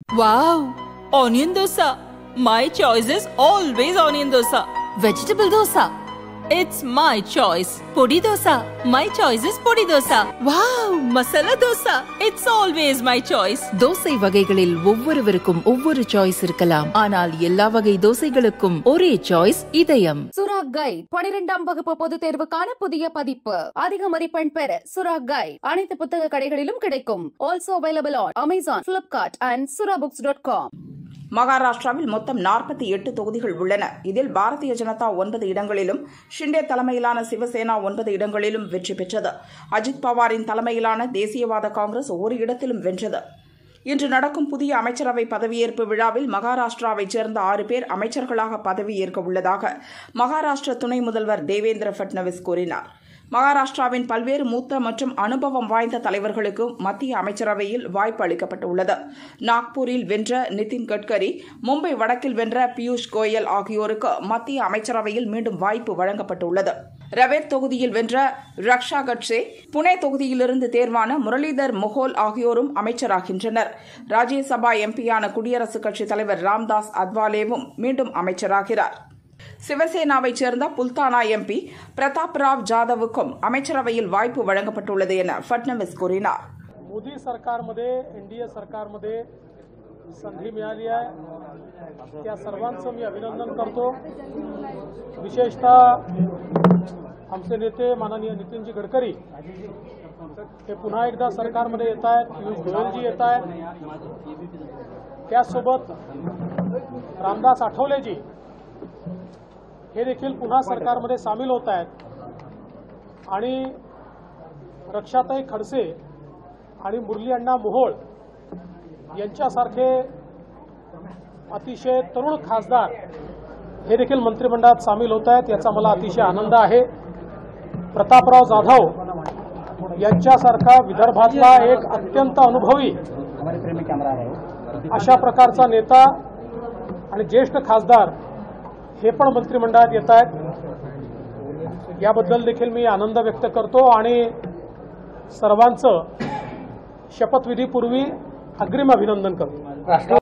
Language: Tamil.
Wow! Onion dosa. My choice is always onion dosa. Vegetable dosa. It's my choice. Podi dosa. My choice is podi dosa. Wow! Masala dosa. It's always my choice. Dosa வகைகளில் ஒவ்வொருவருக்கும் ஒவ்வொரு சாய்ஸ் இருக்கலாம். ஆனால் எல்லா வகை தோசைகளுக்கும் ஒரே சாய்ஸ் இதயம். சுரா கைட் 12ஆம் வகுப்பு பொதுத் தேர்வுக்கான புதிய பதிப்பு. அதிக மதிப்பெண் பெற சுரா கைட் அனைத்து புத்தக கடைகளிலும் கிடைக்கும். Also available on Amazon, Flipkart and surabooks.com. மகாராஷ்டிராவில் மொத்தம் 48 தொகுதிகள் உள்ளன. இதில் பாரதிய ஜனதா 9 இடங்களிலும், ஷிண்டே தலைமையிலான சிவசேனா 9 இடங்களிலும் வெற்றி பெற்றது. அஜித் பவாரின் தலைமையிலான தேசியவாத காங்கிரஸ் ஒரு இடத்திலும் வென்றது. இன்று நடக்கும் புதிய அமைச்சரவை பதவியேற்பு விழாவில் மகாராஷ்டிராவைச் சேர்ந்த 6 பேர் அமைச்சர்களாக பதவியேற்க உள்ளதாக மகாராஷ்டிர துணை முதல்வர் தேவேந்திர பட்னவிஸ் கூறினார். மகாராஷ்டிராவின் பல்வேறு மூத்த மற்றும் அனுபவம் வாய்ந்த தலைவர்களுக்கு மத்திய அமைச்சரவையில் வாய்ப்பு அளிக்கப்பட்டுள்ளது. நாக்பூரில் வென்ற நிதின் கட்கரி, மும்பை வடக்கில் வென்ற பியூஷ் கோயல் ஆகியோருக்கு மத்திய அமைச்சரவையில் மீண்டும் வாய்ப்பு வழங்கப்பட்டுள்ளது. ரவேர் தொகுதியில் வென்ற ரக்ஷா கட்சே, புனே தொகுதியிலிருந்து தேர்வான முரளிதர் மொஹோல் ஆகியோரும் அமைச்சராகின்றனர். ராஜ்யசபா எம்பியான குடியரசுக் கட்சித் தலைவர் ராம்தாஸ் அத்வாலேவும் மீண்டும் அமைச்சராகிறார். சிவசேனாவைச் சேர்ந்த புல்தானா எம்பி பிரதாப் ராவ் ஜாதவுக்கும் அமைச்சரவையில் வாய்ப்பு வழங்கப்பட்டுள்ளது என फडणवीस கூறினார். मोदी सरकारमध्ये एनडीए सरकारमध्ये संधी मिळाली आहे. त्या सर्वांचं मी अभिनंदन करतो. विशेषतः आमचे नेते माननीय नितीनजी गडकरी हे पुन्हा एकदा सरकारमध्ये येत आहेत. पियुष गोयलजी येत आहेत. त्यासोबत रामदास आठवलेजी हे देखील पुन्हा सरकारमध्ये सामील होत आहेत आणि रक्षाताई खडसे आणि मुरली अण्णा मोहोळ यांच्यासारखे अतिशय तरुण खासदार हे देखील मंत्रिमंडळात सामील होत आहेत. याचा मला अतिशय आनंद आहे. प्रतापराव जाधव यांच्यासारखा विदर्भातला एक अत्यंत अनुभवी अशा प्रकारचा नेता आणि ज्येष्ठ खासदार हे पण मंत्रिमंडळात येत आहेत. याबद्दल देखील मी आनंद व्यक्त करतो आणि सर्वांचं शपथविधीपूर्वी अग्रिम अभिनंदन करतो.